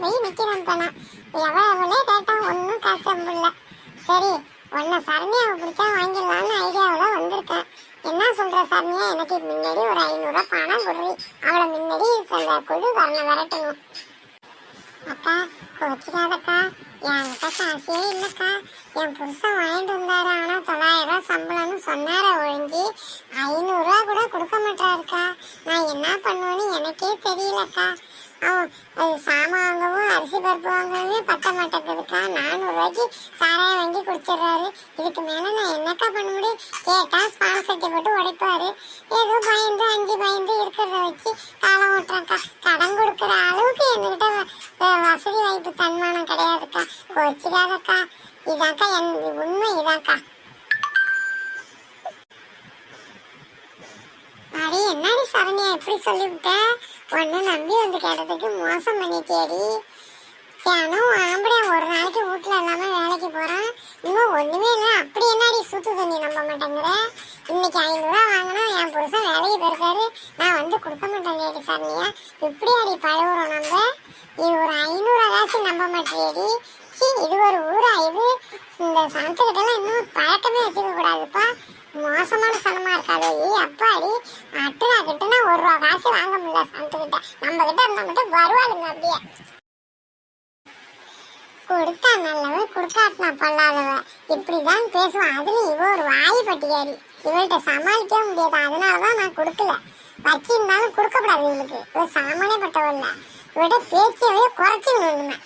போய் நிக்கிறேன். நான் எவ்வளவுலே கேட்டா ஒன்னும் காசு இல்லை. சரி உன்னை சரணியாவை பிடிச்சா வாங்கிடலான்னு ஐடியாவில் வந்திருக்கேன். என்ன சொல்ற சரணியா, எனக்கு முன்னாடி ஒரு 500 ரூபாய் பணம் கொடுவி. அவளை முன்னாடி அந்த குழு வரல விரட்டணும். அக்கா கோச்சிக்காதக்கா, என்கிட்ட காசே இல்லைக்கா. என் புருஷன் வாங்கிட்டு வந்தாரு, ஆனால் 900 ரூபாய் சம்பளம்னு சொன்னார ஒழிஞ்சு 500 ரூபா கூட கொடுக்க மாட்டாருக்கா. நான் என்ன பண்ணுவேன்னு எனக்கே தெரியலக்கா. அது சாமான் வாங்கவும் அரிசி பருப்பு வாங்கவும் பத்த மாட்டேங்குதுக்கா. 400 ரூபாய்க்கு சாராயம் வாங்கி குடிச்சிடுறாரு. இதுக்கு மேலே நான் என்னக்கா பண்ண முடியும்? கேட்டால் ஸ்பான் சட்டி போட்டு உடைப்பாரு. ஏதோ பயந்து அஞ்சு பயந்து இருக்கிறத வச்சு காலம் ஓட்டுறாக்கா. கடன் கொடுக்குற அளவுக்கு என்கிட்ட வசதி வாய்ப்பு தன்மானம் கிடையாதுக்கா. கோச்சிக்காதக்கா, இதாக்கா என் உண்மை இதாக்கா. அடி என்னடி சரணியா எப்படி சொல்லிவிட்ட? ஒன்னு நம்பி வந்து கேட்டதுக்கு மோசம் பண்ணிட்டேடி. ஏனும் ஆம்படியா ஒரு நாளைக்கு வீட்டுல இல்லாம வேலைக்கு போறான், இன்னும் ஒண்ணுமே இல்லை. அப்படி என்னடி சுத்து தண்ணி நம்ப மாட்டேங்கிற? இன்னைக்கு 500 ரூபா வாங்கினா என் புருஷன் வேலைக்கு போயிருக்காரு, நான் வந்து கொடுக்க மாட்டேன் சரணியா. இப்படி அடி பழகுறோம் நம்ம. இது ஒரு 500 காசு நம்ப மாட்டேடி. இது ஒரு ஊரா? இது இந்த சனத்துக்கிட்ட எல்லாம் இன்னும் பழக்கமே வச்சுக்க கூடாதுப்பா. மோசமான சனமா இருக்காது. அப்பாடி அட்டுனா கிட்டனா 1 ரூபா காசு வாங்க முடியல சனத்துக்கிட்ட. நம்ம கிட்ட இருந்தா மட்டும் வருவாளுங்க. அப்படியே கொடுத்தா நல்லவ, கொடுக்காட்டினா பொல்லாதவ, இப்படிதான் பேசுவான். அதுலயும் இவ ஒரு வாய் பட்டியாரி. இவள்கிட்ட சமாளிக்கவே முடியாது. அதனாலதான் நான் கொடுக்கல. வச்சிருந்தாலும் கொடுக்கப்படாது. இவளுக்கு இவ சாமானே பட்டவல்ல. இவட பேச்சையே குறைச்சிடணும்.